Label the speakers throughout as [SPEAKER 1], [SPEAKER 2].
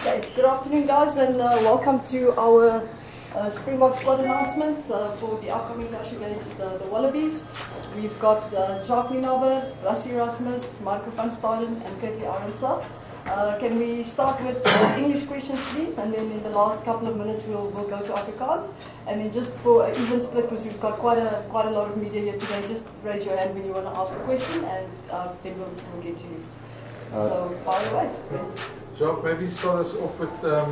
[SPEAKER 1] Okay, good afternoon guys, and welcome to our Springbok squad announcement for the upcoming clash against the Wallabies. We've got Jacques Minaber, Rassie Rasmus, Marco van Staden and Kirtley Arendse. Can we start with English questions please, and then in the last couple of minutes we'll go to Afrikaans. And then just for an even split, because we've got quite a lot of media here today, just raise your hand when you want to ask a question, and then we'll get to you. So fire away.
[SPEAKER 2] Jacques, maybe start us off with the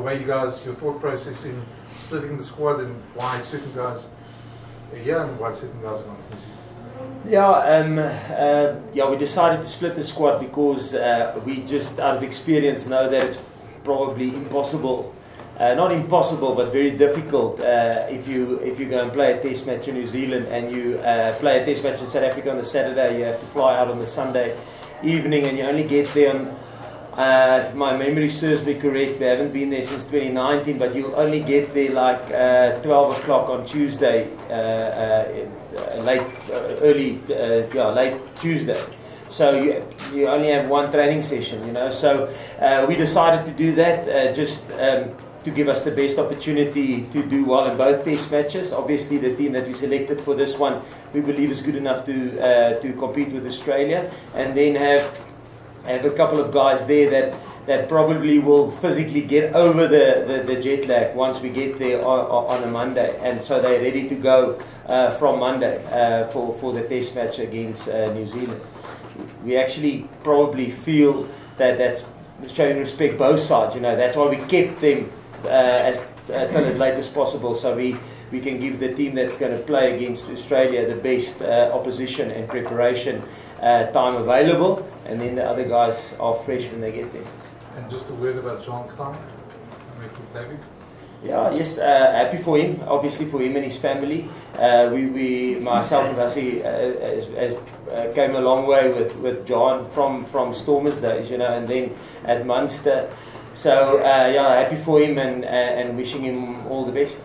[SPEAKER 2] way you guys, your thought process in splitting the squad, and why certain guys are here and why certain guys are not missing.
[SPEAKER 3] We decided to split the squad because we just out of experience know that it's probably impossible, not impossible but very difficult if you go and play a test match in New Zealand and you play a test match in South Africa on the Saturday. You have to fly out on the Sunday evening and you only get there on, if my memory serves me correct, we haven't been there since 2019, but you'll only get there like 12 o'clock on Tuesday, late Tuesday. So you only have one training session, you know. So we decided to do that just to give us the best opportunity to do well in both test matches. Obviously, the team that we selected for this one, we believe is good enough to compete with Australia, and then have a couple of guys there that probably will physically get over the jet lag once we get there on a Monday, and so they're ready to go from Monday for the test match against New Zealand. We actually probably feel that that's showing respect both sides, you know. That's why we kept them till as late as possible, so we can give the team that's going to play against Australia the best opposition and preparation time available, and then the other guys are fresh when they get there.
[SPEAKER 2] And just a word about Jean Klein, make his debut.
[SPEAKER 3] Yeah, yes, happy for him, obviously for him and his family. Myself and Rassie came a long way with John from Stormers days, you know, and then at Munster. So happy for him and wishing him all the best.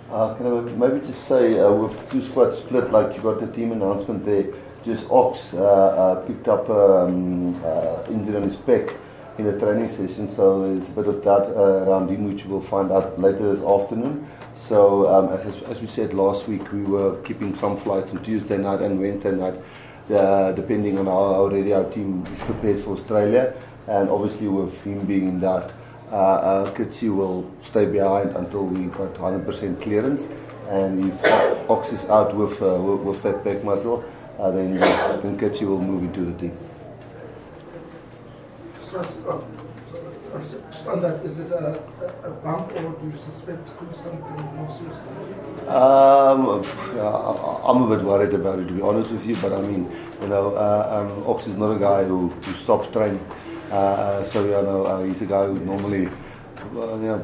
[SPEAKER 4] Can I maybe just say, with the two squads split, like you got the team announcement there, just Ox picked up injury on his pec in the training session, so there's a bit of that around him, which we'll find out later this afternoon. So as we said last week, we were keeping some flights on Tuesday night and Wednesday night, depending on how ready our team is prepared for Australia, and obviously with him being in that, Kitsi will stay behind until we got 100% clearance, and if Ox is out with that back muscle, then Kitsi will move into the team.
[SPEAKER 5] Just on that, is it a bump, or do you suspect it could be something more serious?
[SPEAKER 4] I'm a bit worried about it, to be honest with you, but I mean, you know, Ox is not a guy who stops training. So you know, he's a guy who normally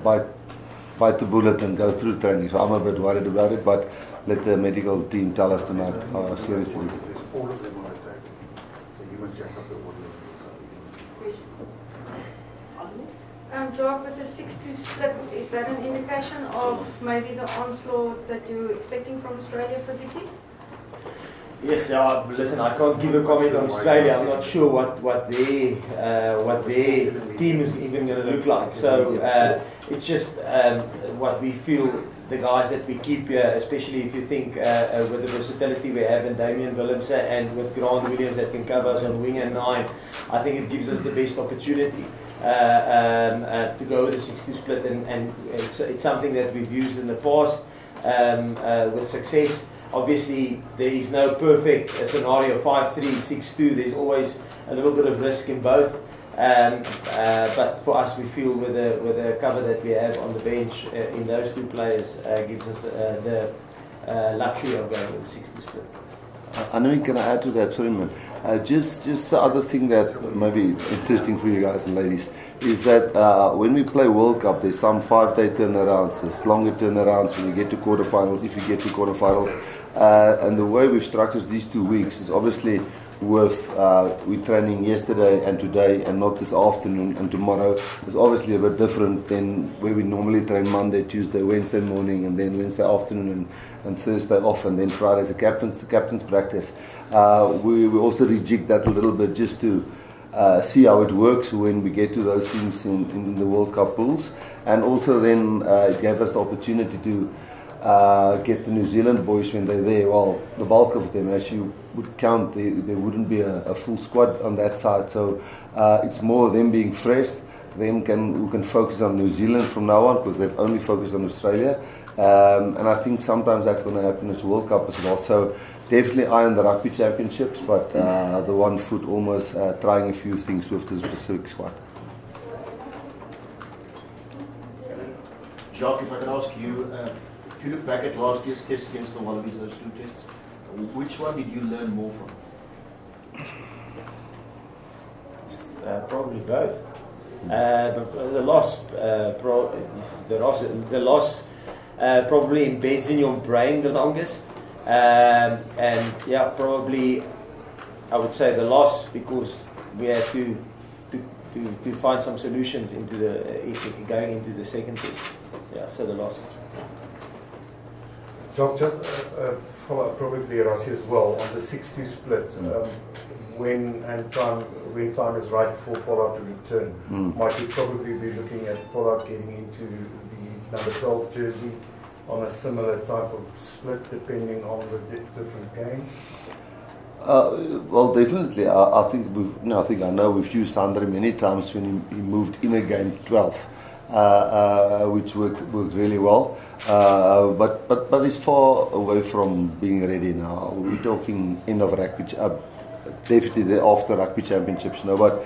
[SPEAKER 4] bite the bullet and go through training. So I'm a bit worried about it, but let the medical team tell us tonight how serious it is.
[SPEAKER 2] There's 4 of them on attack, so you must check up the order.
[SPEAKER 6] Jacques, with the 6-2 split, is that an indication of maybe the onslaught that you're expecting from Australia physically?
[SPEAKER 3] Yes, listen, I can't give a comment on Australia. I'm not sure what their team is even going to look like. So it's just what we feel, the guys that we keep here, especially if you think with the versatility we have in Damian Willemse and with Grant Williams that can cover us on wing and 9, I think it gives us the best opportunity to go with a 6-2 split, and it's something that we've used in the past with success. Obviously, there is no perfect scenario, 5-3, 6-2. There's always a little bit of risk in both. But for us, we feel with the cover that we have on the bench in those two players gives us the luxury of going with a 6-2 split.
[SPEAKER 4] I know, can I add to that? Sorry, man. Just the other thing that may be interesting for you guys and ladies is that when we play World Cup, there's some 5-day turnarounds, there's longer turnarounds when you get to quarterfinals, if you get to quarterfinals. And the way we've structured these 2 weeks is obviously with we're training yesterday and today and not this afternoon and tomorrow. It's obviously a bit different than where we normally train Monday, Tuesday, Wednesday morning, and then Wednesday afternoon and Thursday off, and then Friday's the captain's practice. We also rejig that a little bit just to see how it works when we get to those things in the World Cup pools. And also then it gave us the opportunity to get the New Zealand boys when they're there. Well, the bulk of them, as you would count, there wouldn't be a full squad on that side. So it's more them being fresh, who can focus on New Zealand from now on, because they've only focused on Australia. And I think sometimes that's going to happen as World Cup as well. So definitely eye on the Rugby Championships, but the 1 foot almost trying a few things with this specific squad.
[SPEAKER 7] Jacques, if I can ask you, if you look back at last year's test against the Wallabies, those 2 tests, which one did you learn more from?
[SPEAKER 3] Probably both. But the loss probably embeds in your brain the longest. And yeah, probably I would say the loss, because we had to find some solutions into going into the second test. Yeah, so the loss.
[SPEAKER 8] Jacques, just follow up probably Rassie as well on the 6-2 split. When time is right for Pollard to return, might you probably be looking at Pollard getting into the number 12 jersey on a similar type of split, depending on the different games?
[SPEAKER 4] Well, definitely. I think I know we've used Andre many times when he moved in a game 12, which worked really well. But he's far away from being ready now. We're talking end of rugby, definitely after Rugby Championships. But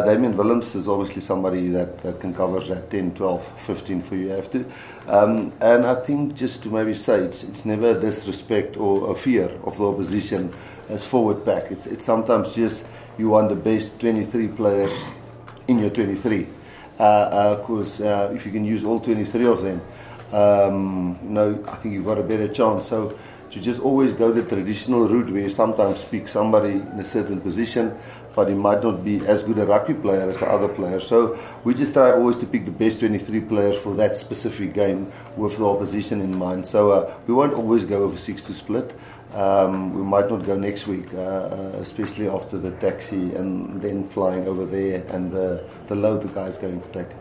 [SPEAKER 4] Damien Willems is obviously somebody that can cover that 10, 12, 15 for you have to. And I think just to maybe say, it's never a disrespect or a fear of the opposition as forward pack. It's sometimes just you want the best 23 players in your 23. Because if you can use all 23 of them, I think you've got a better chance. So to just always go the traditional route where you sometimes pick somebody in a certain position, but he might not be as good a rugby player as the other player. So we just try always to pick the best 23 players for that specific game with the opposition in mind. So we won't always go with a 6-2 split. We might not go next week, especially after the taxi and then flying over there and the load the guy's going to take.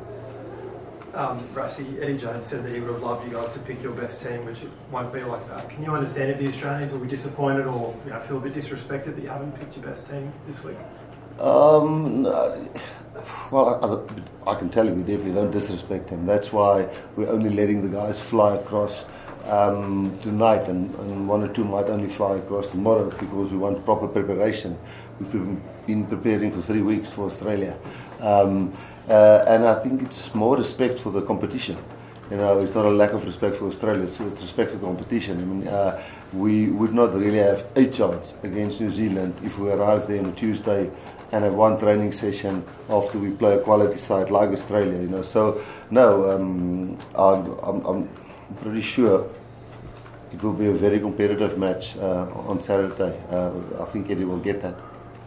[SPEAKER 9] Rassie, Eddie Jones said that he would have loved you guys to pick your best team, which it won't be like that. Can you understand if the Australians will be disappointed or feel a bit disrespected that you haven't picked your best team this week?
[SPEAKER 4] Well, I can tell you we definitely don't disrespect him. That's why we're only letting the guys fly across tonight, and 1 or 2 might only fly across tomorrow, because we want proper preparation. We've been preparing for 3 weeks for Australia. And I think it's more respect for the competition. It's not a lack of respect for Australia, it's respect for the competition. I mean, we would not really have a chance against New Zealand if we arrive there on Tuesday and have 1 training session after we play a quality side like Australia. So no, I'm pretty sure it will be a very competitive match on Saturday. I think Eddie will get that.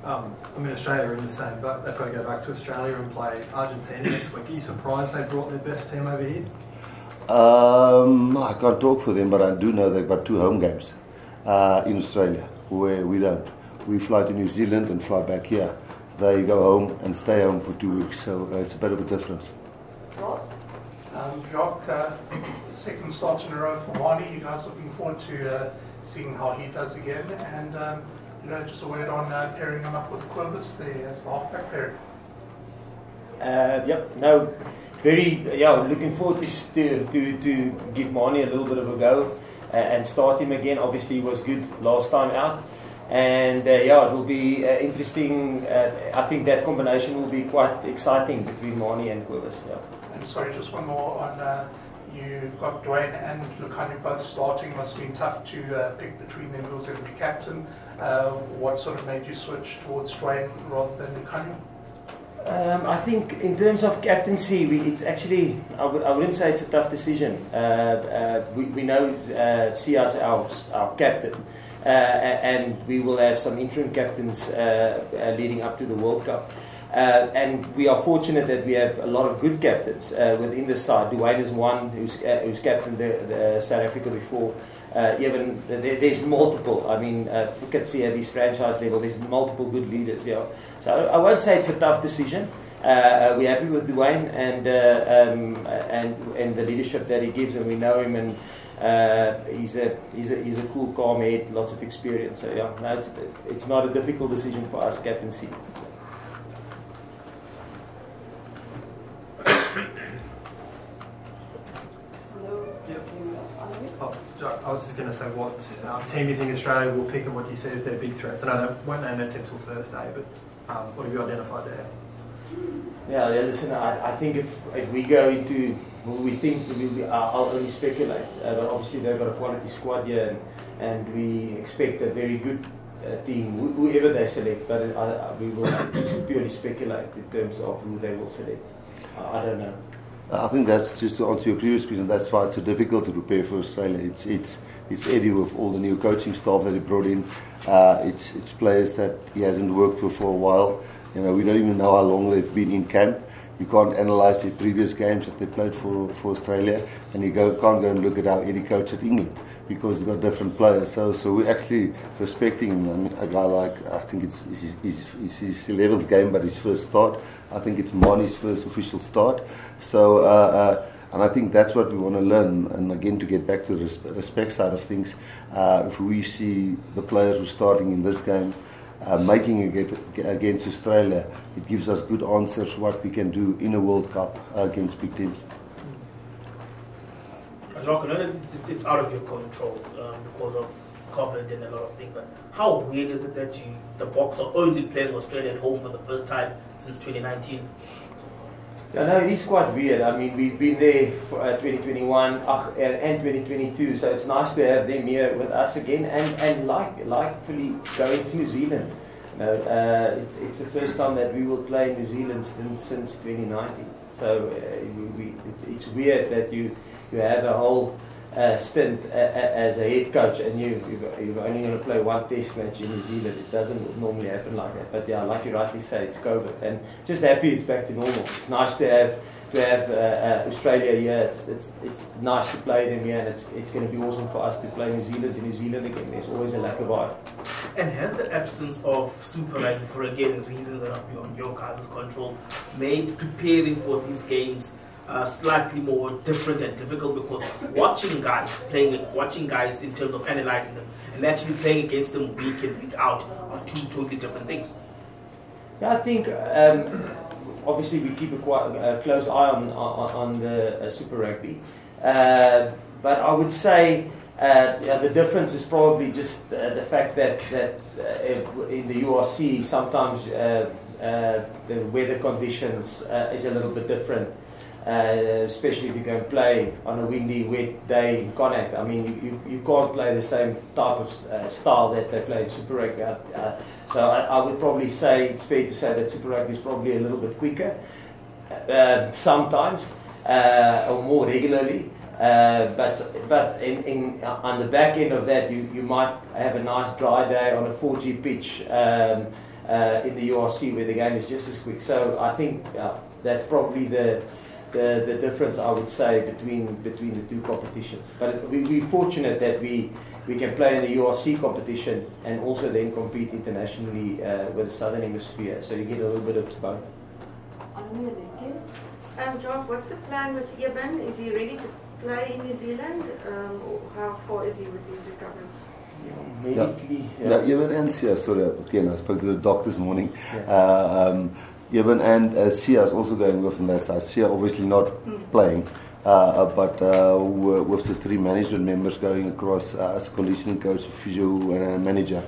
[SPEAKER 9] Australia are in the same boat. They've got to go back to Australia and play Argentina next week. Are you surprised they brought their best team over here?
[SPEAKER 4] I can't talk for them, but I do know they've got 2 home games in Australia, where we don't. We fly to New Zealand and fly back here. They go home and stay home for 2 weeks, so it's a bit of a difference.
[SPEAKER 5] Jacques, second start in a row for Marnie. You guys looking forward to seeing how he does again, and just a word on pairing him up with Quibus there as the halfback pair.
[SPEAKER 3] Looking forward to give Marnie a little bit of a go and start him again. Obviously, he was good last time out, and it will be interesting. I think that combination will be quite exciting between Marnie and Quibus. Yeah.
[SPEAKER 5] And sorry, just one more on. You've got Dwayne and Lukhanyo both starting. Must have been tough to pick between them. Who's going to be captain? What sort of made you switch towards Dwayne rather than Lukhanyo?
[SPEAKER 3] I think in terms of captaincy, it's actually, I wouldn't say it's a tough decision. We know Sia's our captain, and we will have some interim captains leading up to the World Cup. And we are fortunate that we have a lot of good captains within the side. Dwayne is one who's captained the South Africa before. Even there's multiple. I mean, Fukatsi at this franchise level, there's multiple good leaders here. So I won't say it's a tough decision. We're happy with Dwayne and the leadership that he gives, and we know him, and he's a cool, calm head, lots of experience. So yeah, no, it's not a difficult decision for us, captaincy.
[SPEAKER 9] I was just going to say, what team do you think Australia will pick and what do you see as their big threats? I know they won't name their team until Thursday, but what have you identified there?
[SPEAKER 3] Yeah, listen, I think if we go into, we think I'll only speculate, but obviously they've got a quality squad here, and we expect a very good team, whoever they select, but we will just purely speculate in terms of who they will select. I don't know.
[SPEAKER 4] I think that's just to answer your previous question. That's why it's so difficult to prepare for Australia. It's Eddie with all the new coaching staff that he brought in. It's players that he hasn't worked with for a while. You know, we don't even know how long they've been in camp. You can't analyse the previous games that they played for Australia, and you can't go and look at how Eddie coached at England because he's got different players. So we're actually respecting him. I mean, a guy like, I think it's his 11th game, but his first start. I think it's Mani's first official start. So, and I think that's what we want to learn. And again, to get back to the respect side of things, if we see the players who are starting in this game making it against Australia, it gives us good answers what we can do in a World Cup against big teams.
[SPEAKER 10] Jacques, I know that it's out of your control because of COVID and a lot of things, but how weird is it that the Boks are only playing Australia at home for the first time since 2019?
[SPEAKER 3] Yeah, no, it is quite weird. I mean, we've been there for 2021 and 2022, so it's nice to have them here with us again, and likely going to New Zealand. You know, it's the first time that we will play in New Zealand since 2019. So it's weird that you have a whole stint as a head coach, and you're only going to play one test match in New Zealand. It doesn't normally happen like that. But yeah, like you rightly say, it's COVID, and just happy it's back to normal. It's nice to have Australia here. It's nice to play them here, and it's going to be awesome for us to play New Zealand again. There's always a lack of vibe.
[SPEAKER 10] And has the absence of Super Rugby, for again reasons that are beyond your guys' control, made preparing for these games slightly more different and difficult? Because watching guys in terms of analysing them and actually playing against them week in, week out are two totally different things.
[SPEAKER 3] Yeah, I think obviously we keep a close eye on the Super Rugby, but I would say the difference is probably just the fact that in the URC sometimes the weather conditions is a little bit different. Especially if you go and play on a windy, wet day in Connacht. I mean, you can't play the same type of style that they play in Super Rugby. So I would probably say it's fair to say that Super Rugby is probably a little bit quicker sometimes or more regularly. But on the back end of that, you might have a nice dry day on a 4G pitch in the URC where the game is just as quick. So I think that's probably the difference, I would say, between the two competitions. But we're fortunate that we can play in the URC competition and also then compete internationally with the Southern Hemisphere. So you get a little bit of both.
[SPEAKER 6] Jock, what's the plan with Eben? Is he ready to play in New Zealand? Or how far is he with his recovery?
[SPEAKER 3] Medically,
[SPEAKER 4] Eben and Sia, sorry, again, I spoke to the doctor this morning. Eben and Sia is also going with on that side. Sia obviously not playing, but with the three management members going across as a conditioning coach, physio, and a manager,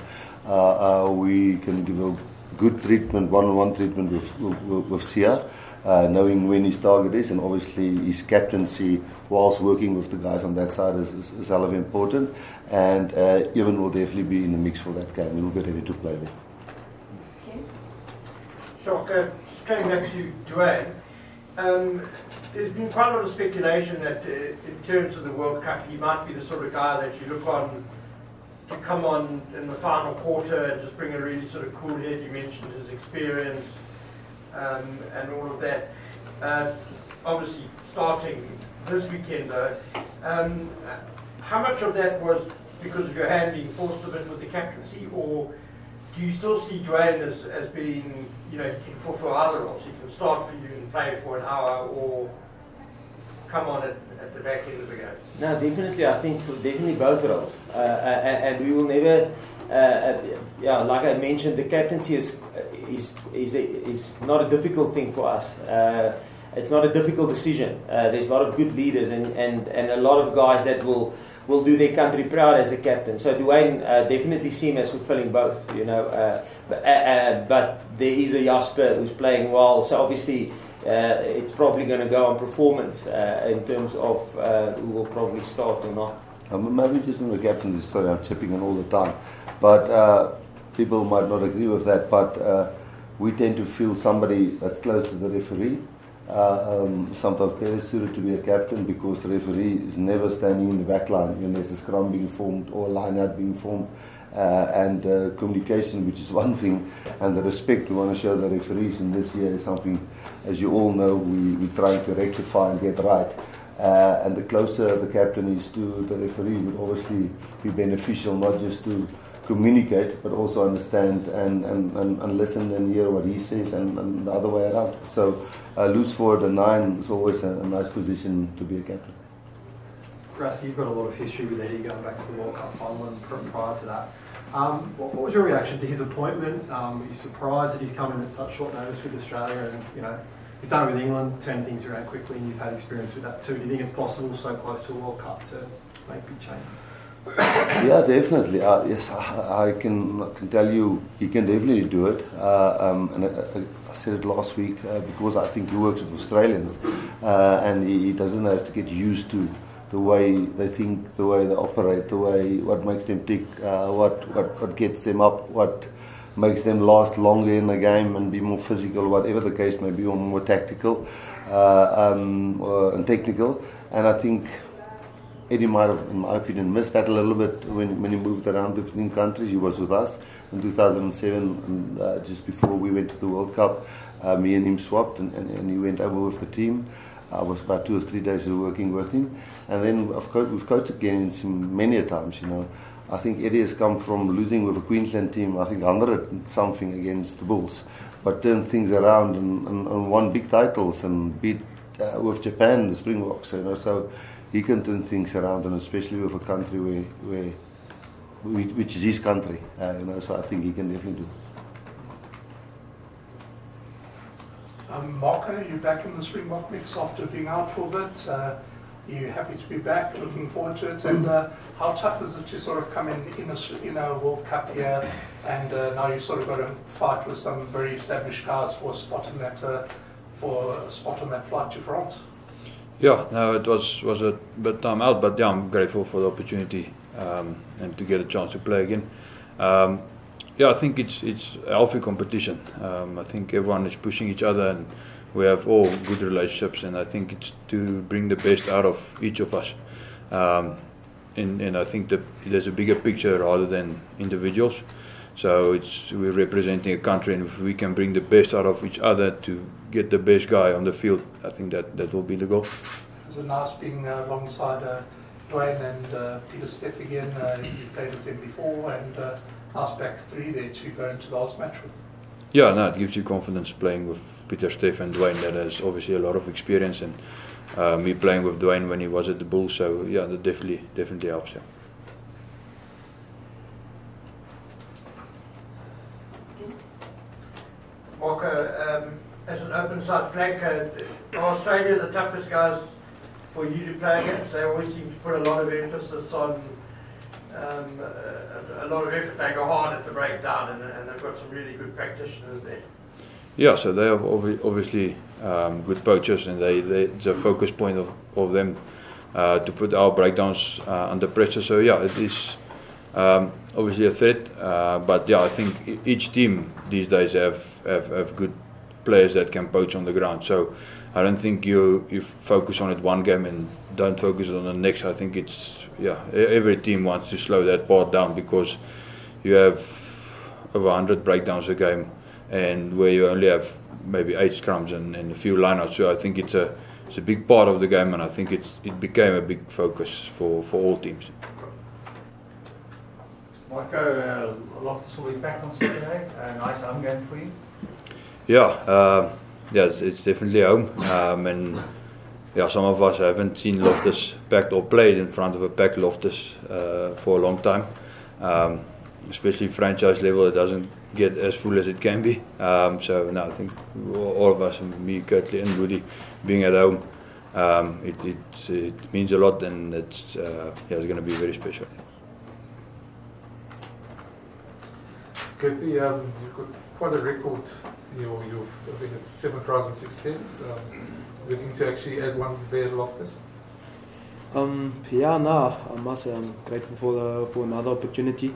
[SPEAKER 4] we can give a good treatment, one-on-one treatment with Sia, knowing when his target is, and obviously his captaincy whilst working with the guys on that side is hell of important. And Eben will definitely be in the mix for that game. He'll be ready to play there.
[SPEAKER 11] Shocker, coming back to Dwayne, there's been quite a lot of speculation that in terms of the World Cup, he might be the sort of guy that you look on to come on in the final quarter and just bring a really sort of cool head. You mentioned his experience. and all of that. Obviously, starting this weekend, though, how much of that was because of your hand being forced a bit with the captaincy, or do you still see Dwayne as being, you know, he can fulfill other roles? He can start for you and play for an hour, or come on at the back end of the game?
[SPEAKER 3] No, definitely. I think definitely both roles, and we will never. Yeah, like I mentioned, the captaincy is not a difficult thing for us. It's not a difficult decision. There's a lot of good leaders and a lot of guys that will do their country proud as a captain. So Dwayne definitely see him as fulfilling both, you know. But there is a Jasper who's playing well. So obviously it's probably going to go on performance in terms of who will probably start or not.
[SPEAKER 4] Maybe just in the captain's story, I'm chipping in all the time. But people might not agree with that, but we tend to feel somebody that's close to the referee. Sometimes better suited to be a captain because the referee is never standing in the back line when there's a scrum being formed or a line out being formed. And communication, which is one thing, and the respect we want to show the referees in this year is something, as you all know, we're trying to rectify and get right. And the closer the captain is to the referee would obviously be beneficial, not just to communicate, but also understand and listen and hear what he says and the other way around. So loose forward and 9 is always a nice position to be a captain.
[SPEAKER 9] Rassie, you've got a lot of history with Eddie going back to the World Cup final and prior to that. What was your reaction to his appointment? Were you surprised that he's come in at such short notice with Australia, and you know, you've done it with England, turned things around quickly, and you've had experience with that too. Do you think it's possible so close to a World Cup to make big changes?
[SPEAKER 4] Yeah, definitely. Yes, I can tell you he can definitely do it. And I said it last week because I think he works with Australians, and he doesn't have to get used to the way they think, the way they operate, the way what makes them tick, what gets them up, what makes them last longer in the game and be more physical, whatever the case may be, or more tactical and technical. And I think Eddie might have, in my opinion, missed that a little bit when he moved around between countries. He was with us in 2007, and just before we went to the World Cup, me and him swapped, and he went over with the team. I was about 2 or 3 days working with him, and then we've coached against him many a times. You know, I think Eddie has come from losing with a Queensland team, I think 100 something against the Bulls, but turned things around and won big titles and beat with Japan the Springboks. You know, so he can turn things around, and especially with a country which is his country. You know, so I think he can definitely do it.
[SPEAKER 5] Marco, you're back in the Springbok mix after being out for a bit. You're happy to be back, looking forward to it. And how tough is it to sort of come in a World Cup here, and now you sort of got to fight with some very established guys for a spot in that flight to France?
[SPEAKER 12] Yeah, no, it was a bit time out, but yeah, I'm grateful for the opportunity and to get a chance to play again. Yeah, I think it's a healthy competition. I think everyone is pushing each other, and we have all good relationships, and I think it's to bring the best out of each of us. And I think that there's a bigger picture rather than individuals. So we're representing a country, and if we can bring the best out of each other to get the best guy on the field, I think that will be the goal.
[SPEAKER 5] It's nice being alongside Dwayne and Peter Steff again. You played with them before, and nice back three there to go into the last match with.
[SPEAKER 12] Yeah, no, it gives you confidence playing with Peter Steff and Dwayne. That has obviously a lot of experience, and me playing with Dwayne when he was at the Bulls. So yeah, that definitely helps. Yeah.
[SPEAKER 11] Marco, as an open side flanker, are Australia the toughest guys for you to play against? They always seem to put a lot of emphasis on a lot of effort. They go hard at the breakdown, and they've got some really good practitioners there. Yeah,
[SPEAKER 12] so they are obviously good poachers, and it's a focus point of them to put our breakdowns under pressure. So yeah, it is obviously a threat, but yeah, I think each team these days have good players that can poach on the ground. So I don't think you focus on it one game and don't focus on the next. I think every team wants to slow that part down, because you have over 100 breakdowns a game, and where you only have maybe 8 scrums and a few lineouts. So I think it's a big part of the game, and I think it became a big focus for all teams.
[SPEAKER 13] Marco, Loftus will be back on Saturday. A nice home game for you.
[SPEAKER 12] Yeah, it's definitely home, and yeah, some of us haven't seen Loftus packed or played in front of a packed Loftus for a long time. Especially franchise level, it doesn't get as full as it can be. So no, I think all of us, me, Kurtley and Woody, being at home, it means a lot, and it's going to be very special.
[SPEAKER 2] Kurtley, you've got quite a record. I think it's 7 tries and 6 tests. Looking to actually add one there at Loftus.
[SPEAKER 14] Yeah, no, I must say I'm grateful for another opportunity,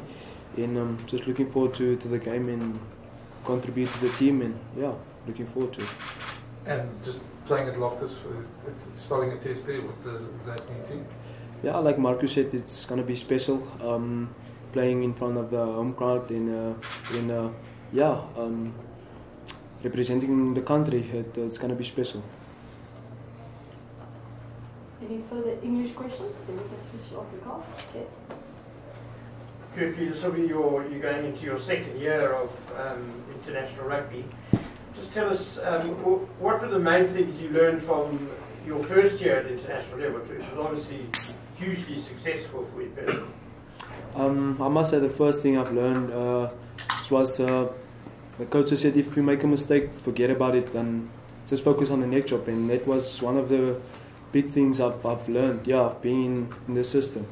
[SPEAKER 14] and just looking forward to the game and contribute to the team, and yeah, looking forward to it.
[SPEAKER 2] And just playing at Loftus, starting a test there, what does that mean to you?
[SPEAKER 14] Yeah, like Marcus said, it's going to be special. Playing in front of the home crowd and representing the country, it's going to be special.
[SPEAKER 1] Any further English questions? Then we can switch off the call. Okay.
[SPEAKER 11] Kurtley, so you're going into your 2nd year of international rugby. Just tell us, what were the main things you learned from your 1st year at international level? It was obviously hugely successful for you personally.
[SPEAKER 14] I must say the first thing I've learned was the coach said if you make a mistake, forget about it and just focus on the next job, and that was one of the big things I've learned, being in the system.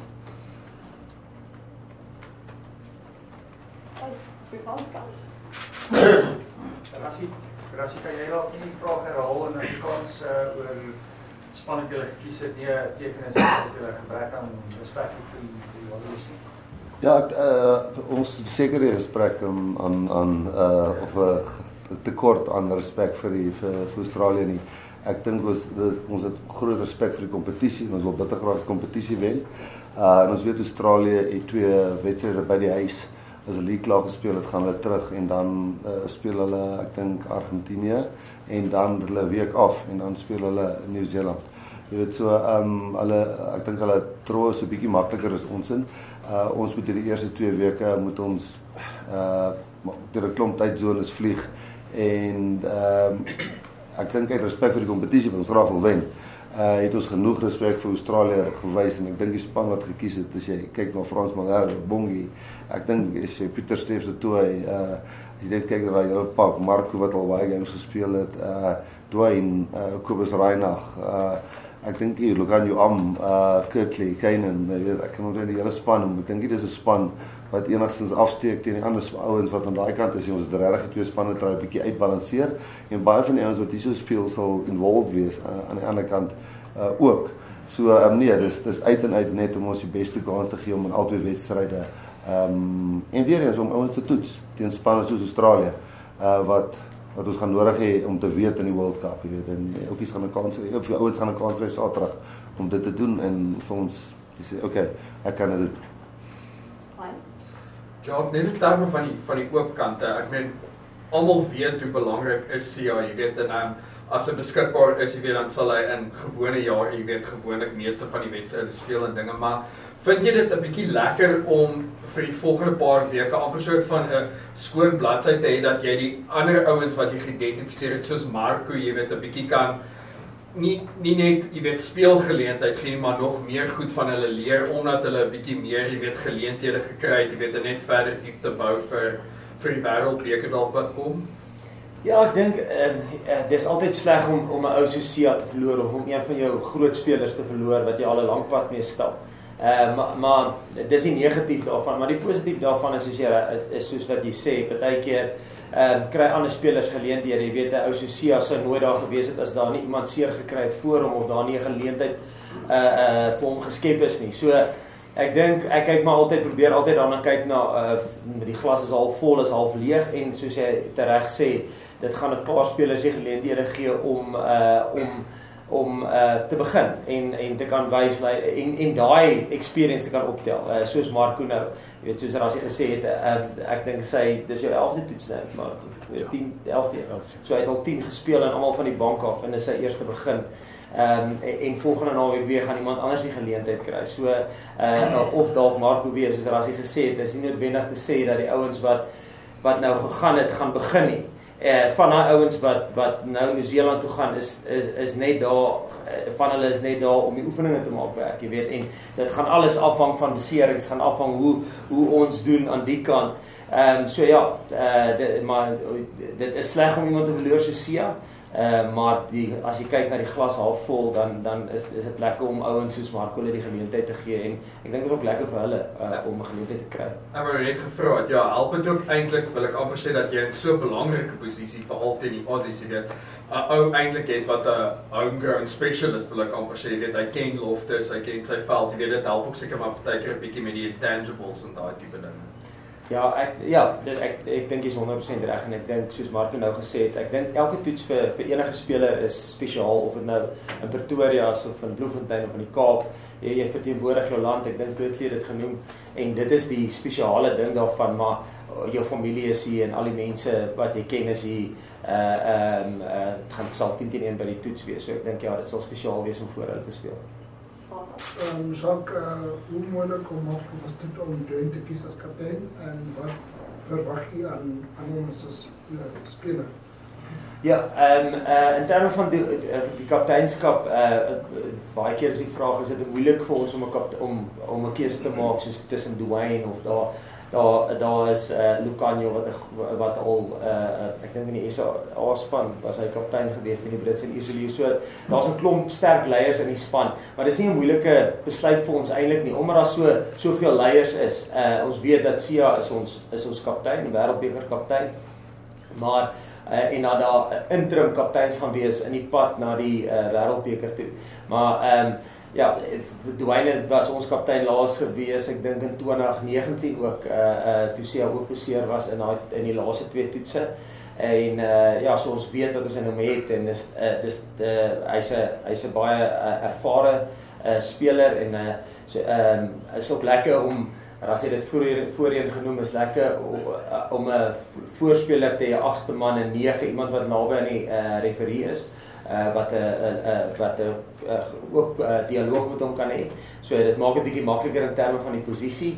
[SPEAKER 13] Rassie, kan jy dalk die vraag herhaal in Afrikaans oor span wat julle gekies het, nie 'n teken is dat julle gebrek aan respek vir die Wallabies nie?
[SPEAKER 4] Ja, ons seker die gesprek of 'n tekort aan respek vir Australië nie. Ek dink ons het groot respek vir die kompetisie en ons wil bitter graag die kompetisie wen. En ons weet Australië het 2 wedstryde by die huis. As hulle hier klaar gespeel het, gaan hulle terug en dan speel hulle, ek dink, Argentinië en dan hulle week af en dan speel hulle Nieu-Seeland. Jy weet so, ek dink hulle troe is 'n bietjie makliker as ons in. Ons moet hierdie eerste 2 weke moet ons deur 'n klomp tydzones vlieg en ek dink uit respek vir die kompetisie wat ons graag wil wen, het ons genoeg respek vir Australië gewys, en ek dink die span wat gekies het, as jy kyk na Frans Malher, Bongi, ek dink as jy Pieter Steefs de Tooi, as jy net kyk na die hele pak, Marco wat al baie games gespeel het, Dwayne, Kobus Reinach, ek dink hier, Lucanio Am, Kurtley, Keinan, ek kan onthou die hele span, en ek dink hier is 'n span wat enigstens afsteek teen die ander ouens wat aan daai kant is, ons het regtig 2 spanne try 'n bietjie uitbalanseer, en baie van die ouens wat hier so speel sal involved wees aan die ander kant ook. So nee, dis uit en uit net om ons die beste kans te gee om in albei wedstryde en weer eens om ouens te toets teen spanne soos Australië wat ons gaan nodig hê om te weet in die World Cup, jy weet, en oukies gaan 'n kans hê, of ouens gaan 'n kans kry Saterdag om dit te doen en vir ons te sê, okay, ek kan dit doen.
[SPEAKER 15] Ja, net in terme van die oop kante, ek meen, almal weet hoe belangrik is CA, jy weet, en as hy beskikbaar is, jy weet, dan sal hy in gewone jaar, jy weet, gewoonlik meeste van die wedstryde speel en dinge, maar vind jy dit 'n bietjie lekker om vir die volgende paar weke amper soort van 'n skoon bladsy te hê, dat jy die ander ouens wat jy geïdentifiseer het, soos Marco, jy weet, 'n bietjie kan nie net, jy weet, speelgeleentheid gee, maar nog meer goed van hulle leer, omdat hulle 'n bietjie meer, jy weet, geleenthede gekry het, jy weet, en net verder diep te bou vir die wêreldbeker dalk wat kom?
[SPEAKER 3] Ja, ek dink dis altyd sleg om 'n ou so Sia te verloor, of om een van jou groot spelers te verloor wat jy al 'n lang pad mee stap. Maar dis die negatief daarvan, maar die positief daarvan is soos wat jy sê, partykeer kry ander spelers geleenthede, jy weet, 'n ou so Sia sou nooit daar gewees het as daar nie iemand seer gekry het voor hom, of daar nie 'n geleentheid vir hom geskep is nie. So ek dink, ek kyk maar altyd, probeer altyd daarna kyk na die glas is half vol, is half leeg, en soos jy tereg sê, dit gaan 'n paar spelers die geleenthede gee om om te begin en te kan wys en daai experience te kan optel. Soos Marco nou, jy weet, soos Rassie gesê het, ek dink dis jou 11de toets nou, Marco. 11de. So hy het al 10 gespeel en almal van die bank af en dis sy eerste begin. En volgende naweek weer gaan iemand anders die geleentheid kry. So of dalk Marco weer, soos Rassie gesê het, is nie noodwendig te sê dat die ouens wat nou gegaan het, gaan begin nie. Van daai ouens wat nou Nieu-Seeland toe gaan is net daar, van hulle is net daar om die oefeninge te maak werk, jy weet, en dit gaan alles afhang van beserings, gaan afhang hoe ons doen aan die kant. So ja, maar dit is sleg om iemand te verloor so Sia, maar as jy kyk na die glas half vol, dan is dit lekker om ouens soos Marco die geleentheid te gee, en ek dink dit is ook lekker vir hulle om 'n geleentheid te kry.
[SPEAKER 15] Ek wou net gevra het, ja, help dit ook eintlik, wil ek amper sê dat jy in so 'n belangrike posisie veral teen die Aussies, jy weet, 'n ou eintlik het wat 'n homegrown specialist, wil ek amper sê, jy weet, hy ken loftes, hy ken sy veld, jy weet, dit help ook seker maar partykeer 'n bietjie met die intangibles en daai tipe dinge.
[SPEAKER 3] Ja, ek dink jy's 100% reg, en ek dink soos Marco nou gesê het, ek dink elke toets vir enige speler is spesiaal, of dit nou in Pretoria is of in Bloemfontein of in die Kaap, jy verteenwoordig jou land, ek dink Kurtley het dit genoem, en dit is die spesiale ding daarvan, maar jou familie is hier en al die mense wat jy ken is hier, sal 10-1 by die toets wees, so ek dink ja, dit sal spesiaal wees om voor hulle te speel.
[SPEAKER 16] Jacques, hoe moeilijk was dit om Dwayne te kiezen als kapitein en wat verwacht je aan ons als speler?
[SPEAKER 3] Ja, in terme van die kapteinskap, baie keer is die vraag, is dit moeilik vir ons om 'n keuse te maak soos tussen Dwayne of daar is Lucanio wat al ek dink in die SA span was hy kaptein geweest in die Britse en Ierse. So daar's 'n klomp sterk leiers in die span, maar dis nie 'n moeilike besluit vir ons eintlik nie, omdat daar soveel leiers is. Ons weet dat Sia is ons kaptein, wêreldbeker kaptein, maar en dat daar 'n interim kapteins gaan wees in die pad na die wêreldbeker toe. Maar ja, Dwayne was ons kaptein laas gewees, ek dink in 2019 ook, toe Sia ook beseer was in die laaste 2 toetse. En ja, so ons weet wat ons in hom het, en hy's 'n baie ervare speler, en is ook lekker om, as jy dit voorheen genoem, is lekker om 'n voorspeler te hê, 'n 8ste man en 9, iemand wat naby aan die referee is, wat ook dialoog met hom kan hê. So dit maak dit bietjie makliker in terme van die posisie.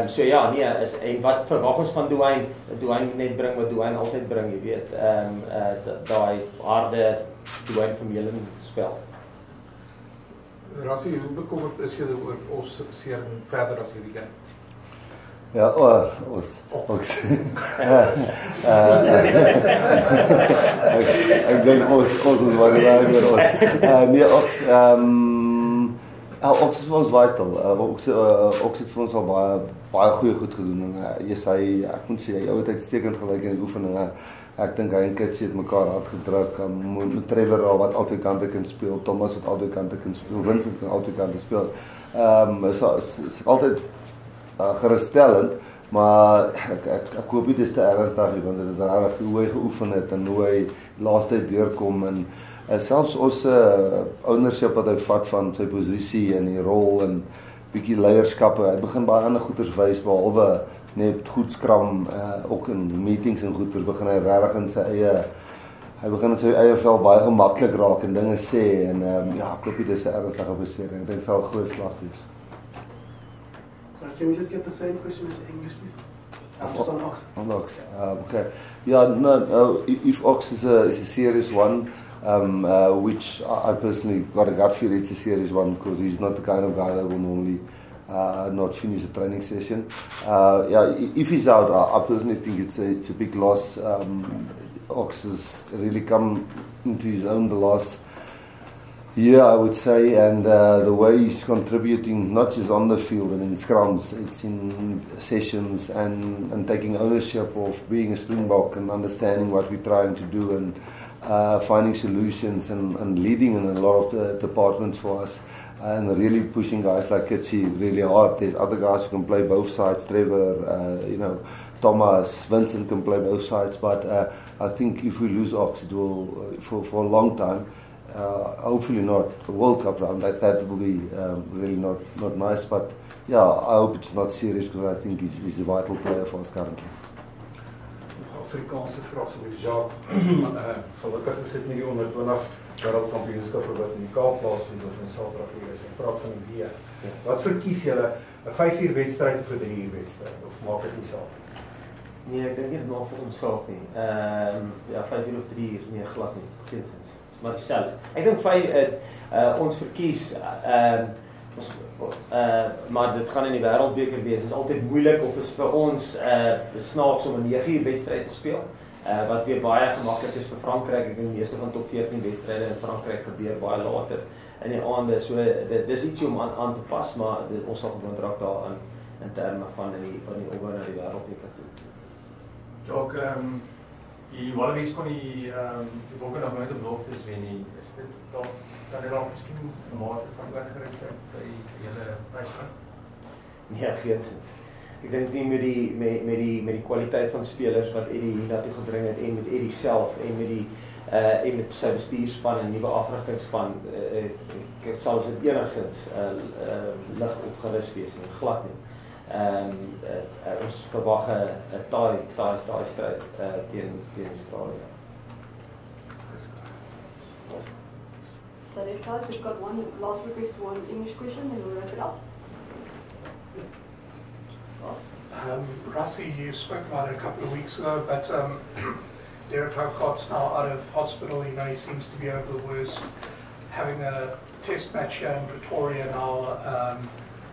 [SPEAKER 3] So ja, nee, en wat verwag ons van Dwayne? Dwayne net bring wat Dwayne altyd bring, jy weet, daai harde Dwayne Vermeulen spel.
[SPEAKER 2] Rassie, hoe bekommerd is jy oor ons seering verder as hierdie game?
[SPEAKER 4] Ja, ons. Ek dink ons is baie reg met ons. Nee, ons is vir ons vital. Ons het vir ons al baie goeie goed gedoen, en ek moet sê, hy het uitstekend gelyk in die oefeninge. Ek dink hy en Kitsie het mekaar hard gedruk, met Trevor wat albei kante kan speel, Thomas wat albei kante kan speel, Vincent kan albei kante speel. Is altyd geruststellend, maar ek hoop nie dis te ernstig, want dit is regtig hoe hy geoefen het en hoe hy laaste deurkom, en selfs ons ownership wat hy vat van sy posisie en die rol en bietjie leierskappe, hy begin baie ander goeders wys, behalwe net goed skram, ook in meetings en goeders, begin hy regtig in sy eie vel baie gemaklik raak en dinge sê, en ja, ek hoop nie dis 'n ernstige besering, ek dink dit sal 'n groot slag wees.
[SPEAKER 17] Can we just get the same question as English, please? Just on Ox.
[SPEAKER 4] On Ox. Okay. Yeah, no, if Ox is a serious one, which I personally got a gut feel it's a serious one, because he's not the kind of guy that will normally not finish a training session. Yeah, if he's out, I personally think it's a big loss. Ox has really come into his own the last year, I would say, and the way he's contributing, not just on the field and in scrums, it's in sessions and taking ownership of being a Springbok and understanding what we're trying to do, and finding solutions and leading in a lot of the departments for us, and really pushing guys like Kitsie really hard. There's other guys who can play both sides, Trevor, Thomas, Vincent can play both sides, but I think if we lose Ox, it will, for a long time, hopefully not a World Cup round. That will be really not nice. But yeah, I hope it's not serious because I think he's a vital player for us currently.
[SPEAKER 8] Afrikaanse vraag so met Jacques. Gelukkig is dit nie die onder 20 wêreldkampioenskap wat in die Kaap plaasvind wat in Saterdag hier is. Ek praat van die weer. Wat verkies julle, 'n 5-uur wedstryd of 'n 3-uur wedstryd of maak dit nie saak?
[SPEAKER 3] Nee, ek dink nie dit maak vir ons saak nie. Ja, 5 uur of 3 uur, nee, glad nie. Geensins. Maar dieselfde. Ek dink ons verkies maar dit gaan in die wêreldbeker wees. Dit is altyd moeilik of is vir ons snaaks om 'n 9 uur wedstryd te speel. Wat weer baie gemaklik is vir Frankryk. Ek dink die meeste van top 14 wedstryde in Frankryk gebeur baie later in die aande. So dis ietsie om aan te pas, maar ons sal gewoon raak daaraan in terme van die opbou na die wêreldbeker toe.
[SPEAKER 13] Jacques, die Wallabies kon die bokke nog nooit op beloftes wen nie. Is dit dalk kan dit dalk miskien 'n mate van weggerusheid by die hele prysvang?
[SPEAKER 3] Nee, geensins. Ek dink nie met die kwaliteit van spelers wat Eddie hiernatoe gebring het en met Eddie self en met sy bestuurspan en nuwe afrigtingsspan sal dit enigstens lig of gerus wees nie, glad nie. Ons verwag 'n taai stryd teen Australië.
[SPEAKER 1] That it, guys. We've got one last request for one English question and we'll wrap it up.
[SPEAKER 5] Rassie, you spoke about it a couple of weeks ago, but Derek Houcott's now out of hospital. You know, he seems to be over the worst. Having a test match here in Pretoria now,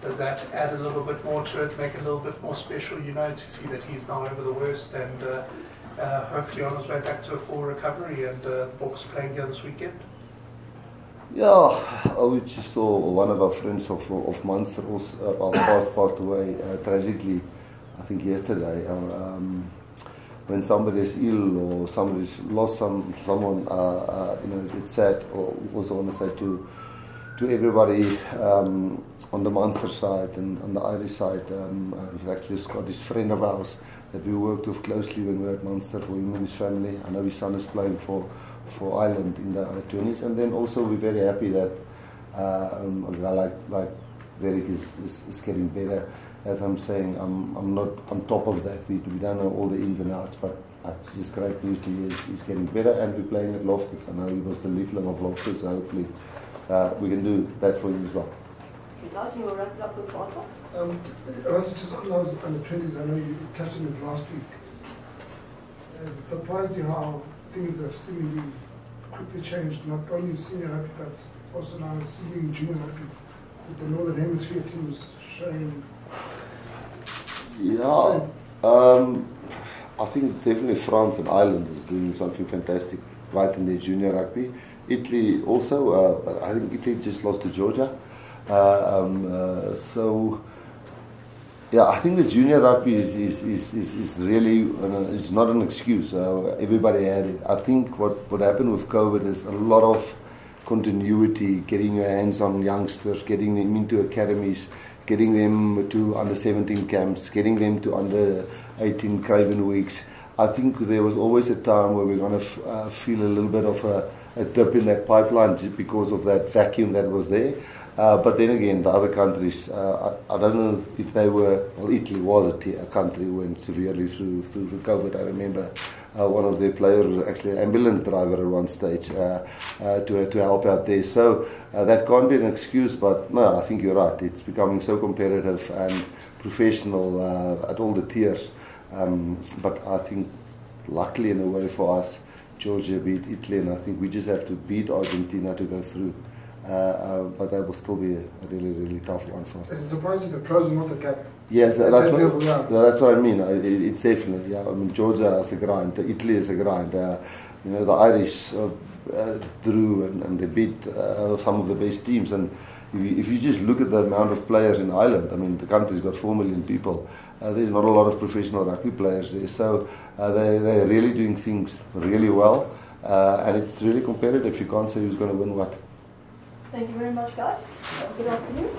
[SPEAKER 5] does that add a little bit more to it, make it a little bit more special, you know, to see that he's now over the worst and hopefully on his way back to a full recovery and the Boks playing here this weekend?
[SPEAKER 4] Yeah, we just saw one of our friends of Munster passed away tragically, I think yesterday. When somebody is ill or somebody's lost someone, you know, it's sad. Or also want to say to everybody on the Munster side and on the Irish side, he's actually a Scottish friend of ours that we worked with closely when we were at Munster for him and his family. I know his son is playing for Ireland in the under-20s, and then also we're very happy that a guy like Derek is getting better. As I'm saying, I'm not on top of that. We don't know all the ins and outs, but it's just great news to hear he's getting better, and we're playing at Loftus. I know he was the lifelong of Loftus, so hopefully we can do that for him as well.
[SPEAKER 1] Okay, guys, we'll wrap it up with Arthur.
[SPEAKER 16] Rassie, just on those under-20s, I know you touched on it last week. Has it surprised you how things have seemingly quickly changed, not only in senior rugby, but also now senior and junior rugby, with the Northern Hemisphere teams showing?
[SPEAKER 4] Yeah, I think definitely France and Ireland is doing something fantastic right in their junior rugby. Italy also, I think Italy just lost to Georgia. So, yeah, I think the junior rugby is really, it's not an excuse. Everybody had it. I think what happened with COVID is a lot of continuity, getting your hands on youngsters, getting them into academies, getting them to under-17 camps, getting them to under-18 Craven weeks. I think there was always a time where we're going to feel a little bit of a dip in that pipeline just because of that vacuum that was there. But then again, the other countries, I don't know if they were, well, Italy was a country who went severely through COVID. I remember one of their players was actually an ambulance driver at one stage to help out there. So that can't be an excuse, but no, I think you're right. It's becoming so competitive and professional at all the tiers. But I think, luckily in a way for us, Georgia beat Italy, and I think we just have to beat Argentina to go through. But that will still be a really, really tough one for us.
[SPEAKER 16] Is it surprising the closing of the gap?
[SPEAKER 4] Yes, that's what I mean. It's definitely, yeah. I mean, Georgia is a grind, Italy is a grind. You know, the Irish drew and they beat some of the best teams. And if you just look at the amount of players in Ireland, I mean, the country's got 4 million people. There's not a lot of professional rugby players there. So they're really doing things really well. And it's really competitive. You can't say who's going to win what.
[SPEAKER 1] Thank you very much, guys. Good afternoon.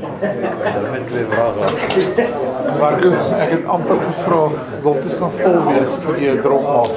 [SPEAKER 16] No,
[SPEAKER 2] Marco, ek het amper gevra, Wolftes kan vol wees, moet jy 'n drop maak.